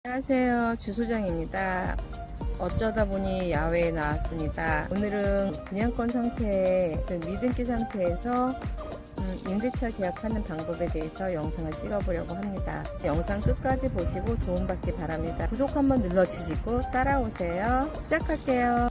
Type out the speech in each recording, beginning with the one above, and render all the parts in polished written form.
안녕하세요. 주소장입니다. 어쩌다 보니 야외에 나왔습니다. 오늘은 분양권 상태에 미등기 상태에서 임대차 계약하는 방법에 대해서 영상을 찍어보려고 합니다. 영상 끝까지 보시고 도움받기 바랍니다. 구독 한번 눌러주시고 따라오세요. 시작할게요.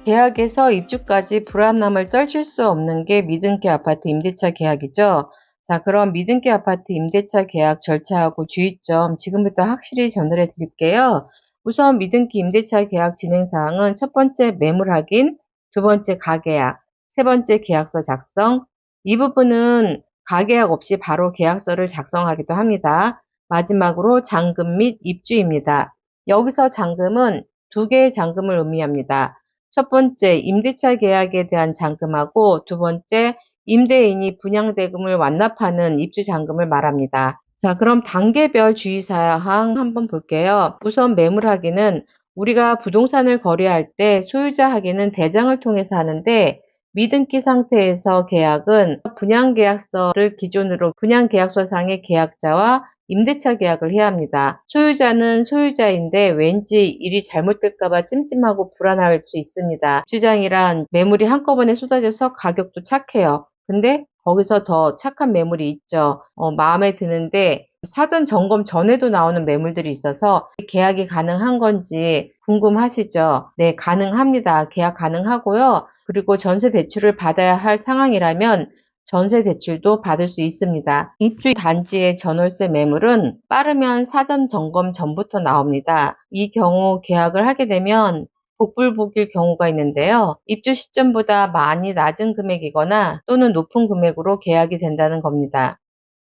계약에서 입주까지 불안함을 떨칠 수 없는 게 미등기 아파트 임대차 계약이죠. 자, 그럼 미등기 아파트 임대차 계약 절차하고 주의점 지금부터 확실히 전달해 드릴게요. 우선 미등기 임대차 계약 진행 사항은 첫 번째 매물 확인, 두 번째 가계약, 세 번째 계약서 작성. 이 부분은 가계약 없이 바로 계약서를 작성하기도 합니다. 마지막으로 잔금 및 입주입니다. 여기서 잔금은 두 개의 잔금을 의미합니다. 첫 번째, 임대차 계약에 대한 잔금하고 두 번째, 임대인이 분양대금을 완납하는 입주잔금을 말합니다. 자, 그럼 단계별 주의사항 한번 볼게요. 우선 매물 확인은 우리가 부동산을 거래할 때 소유자 확인은 대장을 통해서 하는데 미등기 상태에서 계약은 분양계약서를 기준으로 분양계약서상의 계약자와 임대차 계약을 해야 합니다. 소유자는 소유자인데 왠지 일이 잘못될까봐 찜찜하고 불안할 수 있습니다. 주장이란 매물이 한꺼번에 쏟아져서 가격도 착해요. 근데 거기서 더 착한 매물이 있죠. 마음에 드는데 사전 점검 전에도 나오는 매물들이 있어서 계약이 가능한 건지 궁금하시죠? 네, 가능합니다. 계약 가능하고요. 그리고 전세 대출을 받아야 할 상황이라면 전세 대출도 받을 수 있습니다. 입주 단지의 전월세 매물은 빠르면 사전 점검 전부터 나옵니다. 이 경우 계약을 하게 되면 복불복일 경우가 있는데요. 입주 시점보다 많이 낮은 금액이거나 또는 높은 금액으로 계약이 된다는 겁니다.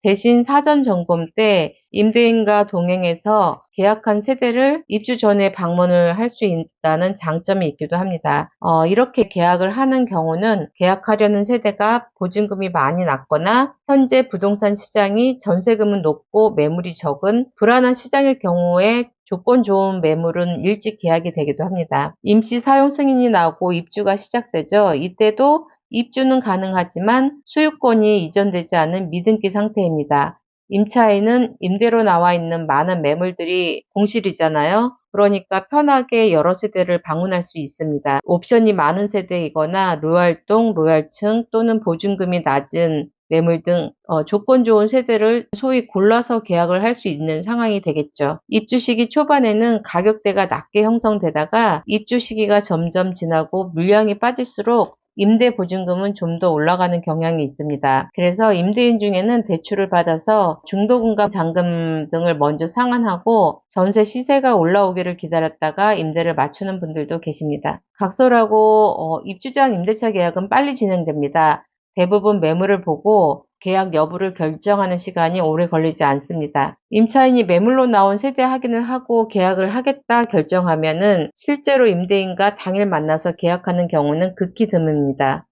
대신 사전 점검 때 임대인과 동행해서 계약한 세대를 입주 전에 방문을 할 수 있다는 장점이 있기도 합니다. 이렇게 계약을 하는 경우는 계약하려는 세대가 보증금이 많이 낮거나 현재 부동산 시장이 전세금은 높고 매물이 적은 불안한 시장일 경우에 조건 좋은 매물은 일찍 계약이 되기도 합니다. 임시 사용 승인이 나오고 입주가 시작되죠. 이때도 입주는 가능하지만 소유권이 이전되지 않은 미등기 상태입니다. 임차인은 임대로 나와 있는 많은 매물들이 공실이잖아요. 그러니까 편하게 여러 세대를 방문할 수 있습니다. 옵션이 많은 세대이거나 로얄동, 로얄층 또는 보증금이 낮은 매물 등 조건 좋은 세대를 소위 골라서 계약을 할 수 있는 상황이 되겠죠. 입주 시기 초반에는 가격대가 낮게 형성되다가 입주 시기가 점점 지나고 물량이 빠질수록 임대 보증금은 좀 더 올라가는 경향이 있습니다. 그래서 임대인 중에는 대출을 받아서 중도금과 잔금 등을 먼저 상환하고 전세 시세가 올라오기를 기다렸다가 임대를 맞추는 분들도 계십니다. 각설하고 입주장 임대차 계약은 빨리 진행됩니다. 대부분 매물을 보고 계약 여부를 결정하는 시간이 오래 걸리지 않습니다. 임차인이 매물로 나온 세대 확인을 하고 계약을 하겠다 결정하면은 실제로 임대인과 당일 만나서 계약하는 경우는 극히 드뭅니다.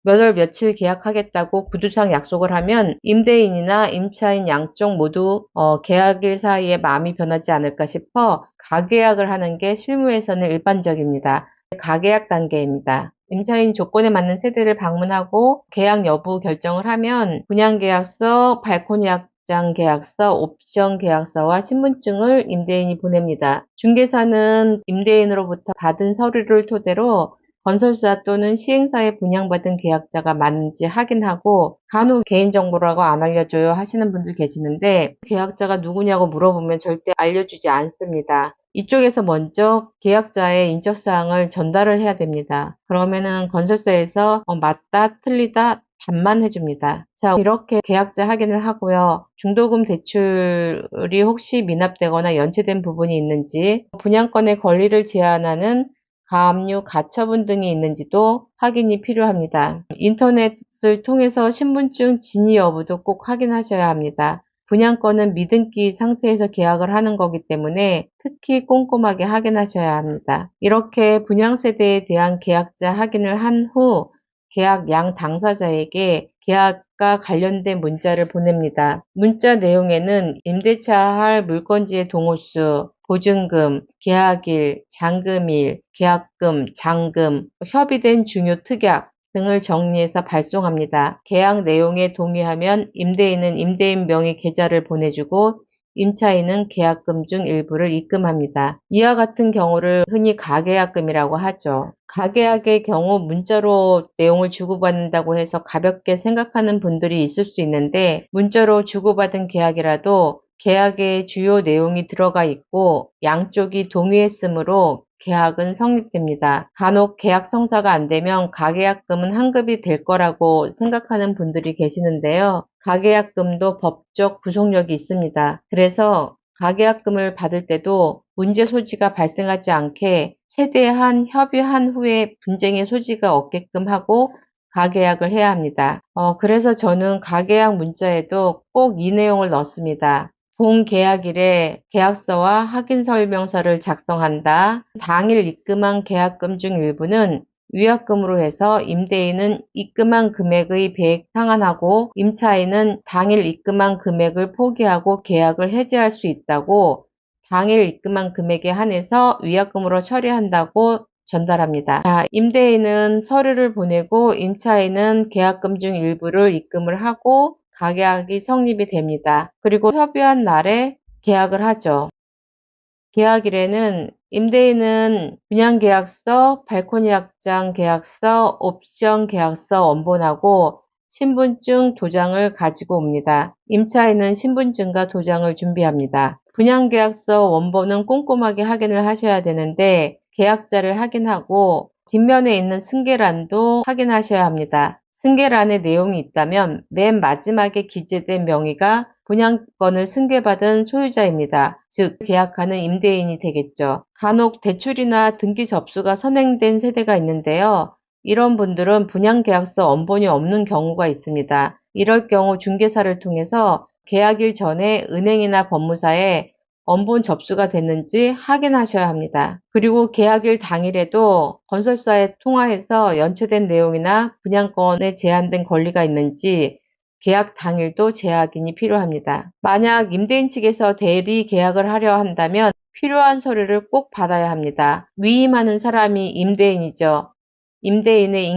몇 월 며칠 계약하겠다고 구두상 약속을 하면 임대인이나 임차인 양쪽 모두 계약일 사이에 마음이 변하지 않을까 싶어 가계약을 하는 게 실무에서는 일반적입니다. 가계약 단계입니다. 임차인 조건에 맞는 세대를 방문하고 계약 여부 결정을 하면 분양계약서, 발코니 확장 계약서, 옵션 계약서와 신분증을 임대인이 보냅니다. 중개사는 임대인으로부터 받은 서류를 토대로 건설사 또는 시행사에 분양받은 계약자가 맞는지 확인하고 간혹 개인정보라고 안 알려줘요 하시는 분들 계시는데 계약자가 누구냐고 물어보면 절대 알려주지 않습니다. 이쪽에서 먼저 계약자의 인적사항을 전달을 해야 됩니다. 그러면은 건설사에서 맞다, 틀리다 답만 해줍니다. 자, 이렇게 계약자 확인을 하고요. 중도금 대출이 혹시 미납되거나 연체된 부분이 있는지, 분양권의 권리를 제한하는 가압류, 가처분 등이 있는지도 확인이 필요합니다. 인터넷을 통해서 신분증 진위 여부도 꼭 확인하셔야 합니다. 분양권은 미등기 상태에서 계약을 하는 거기 때문에 특히 꼼꼼하게 확인하셔야 합니다. 이렇게 분양세대에 대한 계약자 확인을 한 후 계약 양 당사자에게 계약과 관련된 문자를 보냅니다. 문자 내용에는 임대차 할 물건지의 동호수, 보증금, 계약일, 잔금일, 계약금, 잔금, 협의된 중요 특약, 등을 정리해서 발송합니다. 계약 내용에 동의하면 임대인은 임대인 명의 계좌를 보내주고 임차인은 계약금 중 일부를 입금합니다. 이와 같은 경우를 흔히 가계약금이라고 하죠. 가계약의 경우 문자로 내용을 주고받는다고 해서 가볍게 생각하는 분들이 있을 수 있는데, 문자로 주고받은 계약이라도 계약의 주요 내용이 들어가 있고 양쪽이 동의했으므로 계약은 성립됩니다. 간혹 계약 성사가 안 되면 가계약금은 환급이 될 거라고 생각하는 분들이 계시는데요. 가계약금도 법적 구속력이 있습니다. 그래서 가계약금을 받을 때도 문제 소지가 발생하지 않게 최대한 협의한 후에 분쟁의 소지가 없게끔 하고 가계약을 해야 합니다. 그래서 저는 가계약 문자에도 꼭 이 내용을 넣습니다. 본 계약일에 계약서와 확인 설명서를 작성한다. 당일 입금한 계약금 중 일부는 위약금으로 해서 임대인은 입금한 금액의 배액 상환하고 임차인은 당일 입금한 금액을 포기하고 계약을 해지할 수 있다고 당일 입금한 금액에 한해서 위약금으로 처리한다고 전달합니다. 자, 임대인은 서류를 보내고 임차인은 계약금 중 일부를 입금을 하고 가계약이 성립이 됩니다. 그리고 협의한 날에 계약을 하죠. 계약일에는 임대인은 분양계약서, 발코니 확장 계약서, 옵션 계약서 원본하고 신분증 도장을 가지고 옵니다. 임차인은 신분증과 도장을 준비합니다. 분양계약서 원본은 꼼꼼하게 확인을 하셔야 되는데 계약자를 확인하고 뒷면에 있는 승계란도 확인하셔야 합니다. 승계란에 내용이 있다면 맨 마지막에 기재된 명의가 분양권을 승계받은 소유자입니다. 즉 계약하는 임대인이 되겠죠. 간혹 대출이나 등기 접수가 선행된 세대가 있는데요. 이런 분들은 분양계약서 원본이 없는 경우가 있습니다. 이럴 경우 중개사를 통해서 계약일 전에 은행이나 법무사에 원본 접수가 됐는지 확인하셔야 합니다. 그리고 계약일 당일에도 건설사에 통화해서 연체된 내용이나 분양권에 제한된 권리가 있는지 계약 당일도 재확인이 필요합니다. 만약 임대인 측에서 대리 계약을 하려 한다면 필요한 서류를 꼭 받아야 합니다. 위임하는 사람이 임대인이죠. 임대인의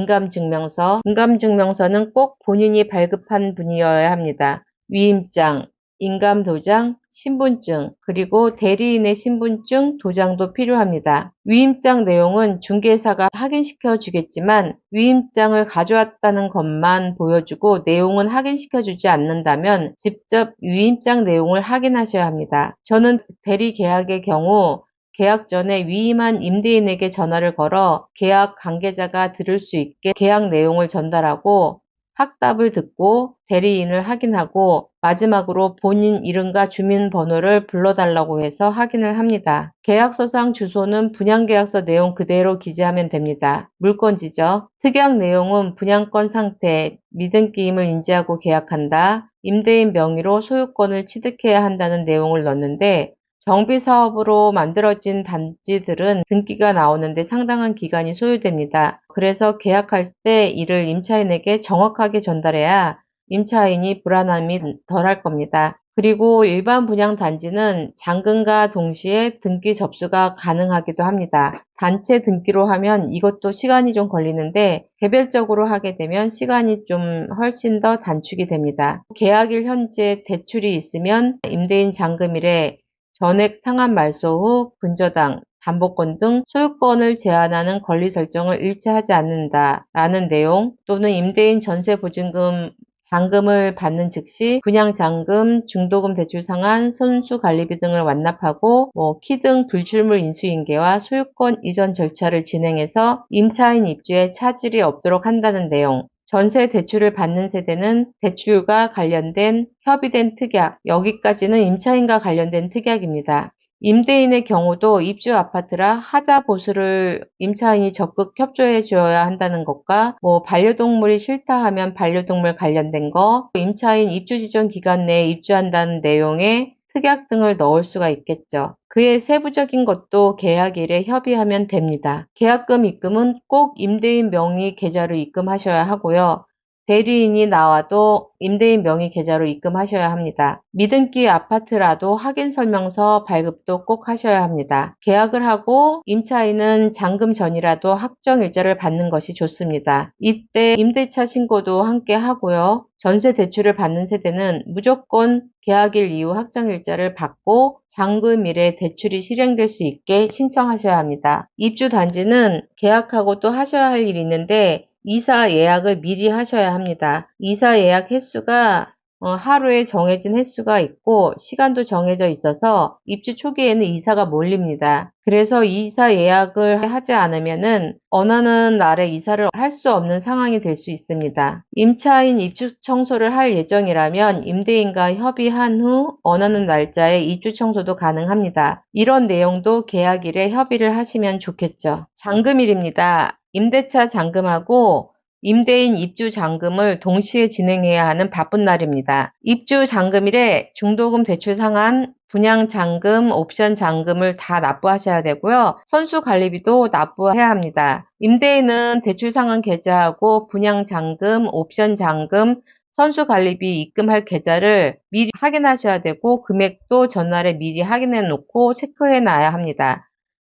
인감증명서는 꼭 본인이 발급한 분이어야 합니다. 위임장, 인감도장, 신분증, 그리고 대리인의 신분증, 도장도 필요합니다. 위임장 내용은 중개사가 확인시켜 주겠지만 위임장을 가져왔다는 것만 보여주고 내용은 확인시켜 주지 않는다면 직접 위임장 내용을 확인하셔야 합니다. 저는 대리 계약의 경우 계약 전에 위임한 임대인에게 전화를 걸어 계약 관계자가 들을 수 있게 계약 내용을 전달하고 확답을 듣고 대리인을 확인하고 마지막으로 본인 이름과 주민번호를 불러달라고 해서 확인을 합니다. 계약서상 주소는 분양계약서 내용 그대로 기재하면 됩니다. 물건지죠. 특약 내용은 분양권 상태, 미등기임을 인지하고 계약한다. 임대인 명의로 소유권을 취득해야 한다는 내용을 넣는데 정비사업으로 만들어진 단지들은 등기가 나오는데 상당한 기간이 소요됩니다. 그래서 계약할 때 이를 임차인에게 정확하게 전달해야 임차인이 불안함이 덜할 겁니다. 그리고 일반 분양단지는 잔금과 동시에 등기 접수가 가능하기도 합니다. 단체 등기로 하면 이것도 시간이 좀 걸리는데 개별적으로 하게 되면 시간이 좀 훨씬 더 단축이 됩니다. 계약일 현재 대출이 있으면 임대인 잔금일에 전액 상환 말소 후 분저당, 담보권 등 소유권을 제한하는 권리 설정을 일치하지 않는다라는 내용 또는 임대인 전세보증금 잔금을 받는 즉시 분양잔금, 중도금 대출 상환, 손수관리비 등을 완납하고 키 등 불출물 인수인계와 소유권 이전 절차를 진행해서 임차인 입주에 차질이 없도록 한다는 내용. 전세 대출을 받는 세대는 대출과 관련된 협의된 특약, 여기까지는 임차인과 관련된 특약입니다. 임대인의 경우도 입주 아파트라 하자 보수를 임차인이 적극 협조해 줘야 한다는 것과 반려동물이 싫다 하면 반려동물 관련된 거, 임차인 입주 지정 기간 내에 입주한다는 내용의 특약 등을 넣을 수가 있겠죠. 그의 세부적인 것도 계약일에 협의하면 됩니다. 계약금 입금은 꼭 임대인 명의 계좌로 입금하셔야 하고요. 대리인이 나와도 임대인 명의 계좌로 입금하셔야 합니다. 미등기 아파트라도 확인설명서 발급도 꼭 하셔야 합니다. 계약을 하고 임차인은 잔금 전이라도 확정일자를 받는 것이 좋습니다. 이때 임대차 신고도 함께 하고요. 전세 대출을 받는 세대는 무조건 계약일 이후 확정일자를 받고 잔금일에 대출이 실행될 수 있게 신청하셔야 합니다. 입주단지는 계약하고 또 하셔야 할 일이 있는데 이사 예약을 미리 하셔야 합니다. 이사 예약 횟수가 하루에 정해진 횟수가 있고 시간도 정해져 있어서 입주 초기에는 이사가 몰립니다. 그래서 이사 예약을 하지 않으면은 원하는 날에 이사를 할 수 없는 상황이 될 수 있습니다. 임차인 입주 청소를 할 예정이라면 임대인과 협의한 후 원하는 날짜에 입주 청소도 가능합니다. 이런 내용도 계약일에 협의를 하시면 좋겠죠. 잔금일입니다. 임대차 잔금하고 임대인 입주 잔금을 동시에 진행해야 하는 바쁜 날입니다. 입주 잔금일에 중도금 대출 상한, 분양 잔금, 옵션 잔금을 다 납부하셔야 되고요. 선수 관리비도 납부해야 합니다. 임대인은 대출 상한 계좌하고 분양 잔금, 옵션 잔금, 선수 관리비 입금할 계좌를 미리 확인하셔야 되고 금액도 전날에 미리 확인해 놓고 체크해 놔야 합니다.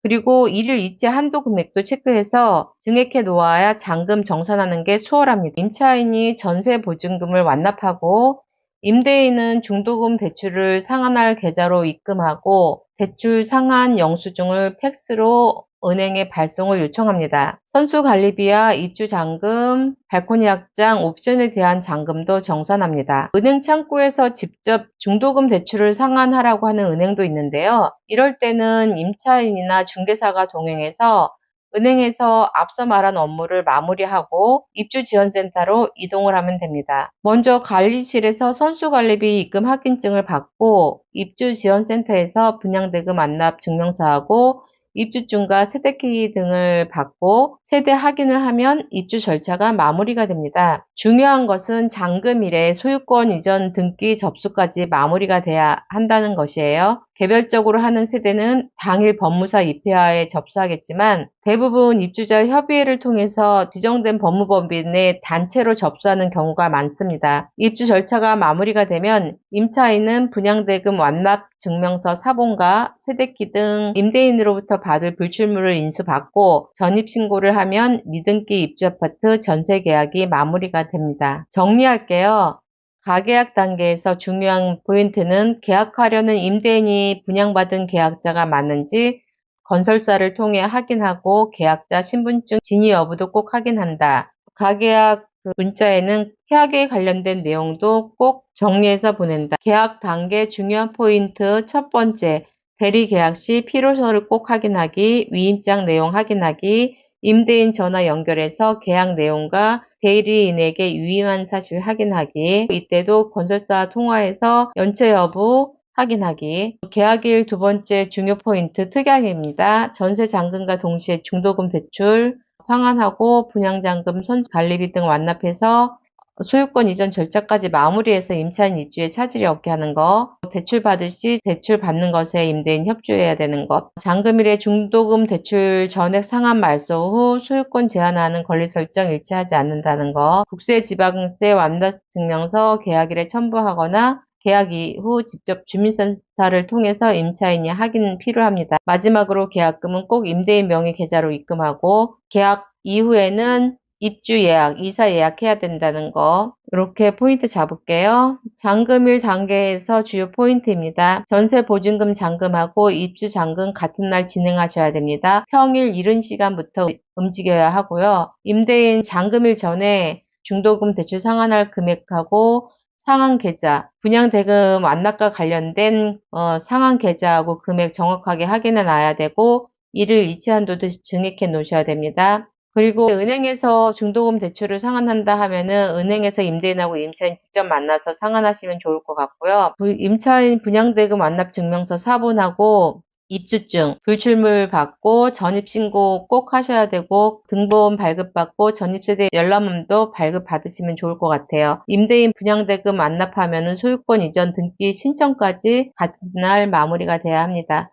그리고 이를 잊지 한도 금액도 체크해서 증액해 놓아야 잔금 정산하는 게 수월합니다. 임차인이 전세 보증금을 완납하고 임대인은 중도금 대출을 상환할 계좌로 입금하고 대출 상환 영수증을 팩스로 은행에 발송을 요청합니다. 선수관리비와 입주잔금, 발코니 확장, 옵션에 대한 잔금도 정산합니다. 은행 창구에서 직접 중도금 대출을 상환하라고 하는 은행도 있는데요. 이럴 때는 임차인이나 중개사가 동행해서 은행에서 앞서 말한 업무를 마무리하고 입주지원센터로 이동을 하면 됩니다. 먼저 관리실에서 선수관리비 입금 확인증을 받고 입주지원센터에서 분양대금 완납 증명서하고 입주증과 세대키 등을 받고 세대 확인을 하면 입주 절차가 마무리가 됩니다. 중요한 것은 잔금일에 소유권 이전 등기 접수까지 마무리가 돼야 한다는 것이에요. 개별적으로 하는 세대는 당일 법무사 입회하에 접수하겠지만 대부분 입주자 협의회를 통해서 지정된 법무법인에 단체로 접수하는 경우가 많습니다. 입주 절차가 마무리가 되면 임차인은 분양대금 완납 증명서 사본과 세대키 등 임대인으로부터 받을 불출물을 인수받고 전입신고를 하면 미등기 입주아파트 전세계약이 마무리가 됩니다. 정리할게요. 가계약 단계에서 중요한 포인트는 계약하려는 임대인이 분양받은 계약자가 맞는지 건설사를 통해 확인하고 계약자 신분증 진위 여부도 꼭 확인한다. 가계약 문자에는 계약에 관련된 내용도 꼭 정리해서 보낸다. 계약 단계 중요한 포인트 첫 번째, 대리 계약 시 필요서를 꼭 확인하기, 위임장 내용 확인하기, 임대인 전화 연결해서 계약 내용과 대리인에게 유의한 사실 확인하기, 이때도 건설사 통화해서 연체 여부 확인하기. 계약일 두 번째 중요 포인트 특약입니다. 전세 잔금과 동시에 중도금 대출 상환하고 분양잔금, 선관리비 등 완납해서 소유권 이전 절차까지 마무리해서 임차인 입주에 차질이 없게 하는 것, 대출 받을 시 대출 받는 것에 임대인 협조해야 되는 것, 잔금일에 중도금 대출 전액 상환 말소 후 소유권 제한하는 권리 설정 일치하지 않는다는 것, 국세 지방세 완납 증명서 계약일에 첨부하거나 계약 이후 직접 주민센터를 통해서 임차인이 확인 필요합니다. 마지막으로 계약금은 꼭 임대인 명의 계좌로 입금하고 계약 이후에는 입주 예약, 이사 예약해야 된다는 거 이렇게 포인트 잡을게요. 잔금일 단계에서 주요 포인트입니다. 전세 보증금 잔금하고 입주 잔금 같은 날 진행하셔야 됩니다. 평일 이른 시간부터 움직여야 하고요. 임대인 잔금일 전에 중도금 대출 상환할 금액하고 상환 계좌, 분양대금 완납과 관련된 상환 계좌하고 금액 정확하게 확인해 놔야 되고 이를 이체 한도도 증액해 놓으셔야 됩니다. 그리고 은행에서 중도금 대출을 상환한다 하면은 은행에서 임대인하고 임차인 직접 만나서 상환하시면 좋을 것 같고요. 임차인 분양대금 완납 증명서 사본하고 입주증, 불출물 받고 전입신고 꼭 하셔야 되고 등본 발급받고 전입세대 열람음도 발급받으시면 좋을 것 같아요. 임대인 분양대금 완납하면은 소유권 이전 등기 신청까지 같은 날 마무리가 돼야 합니다.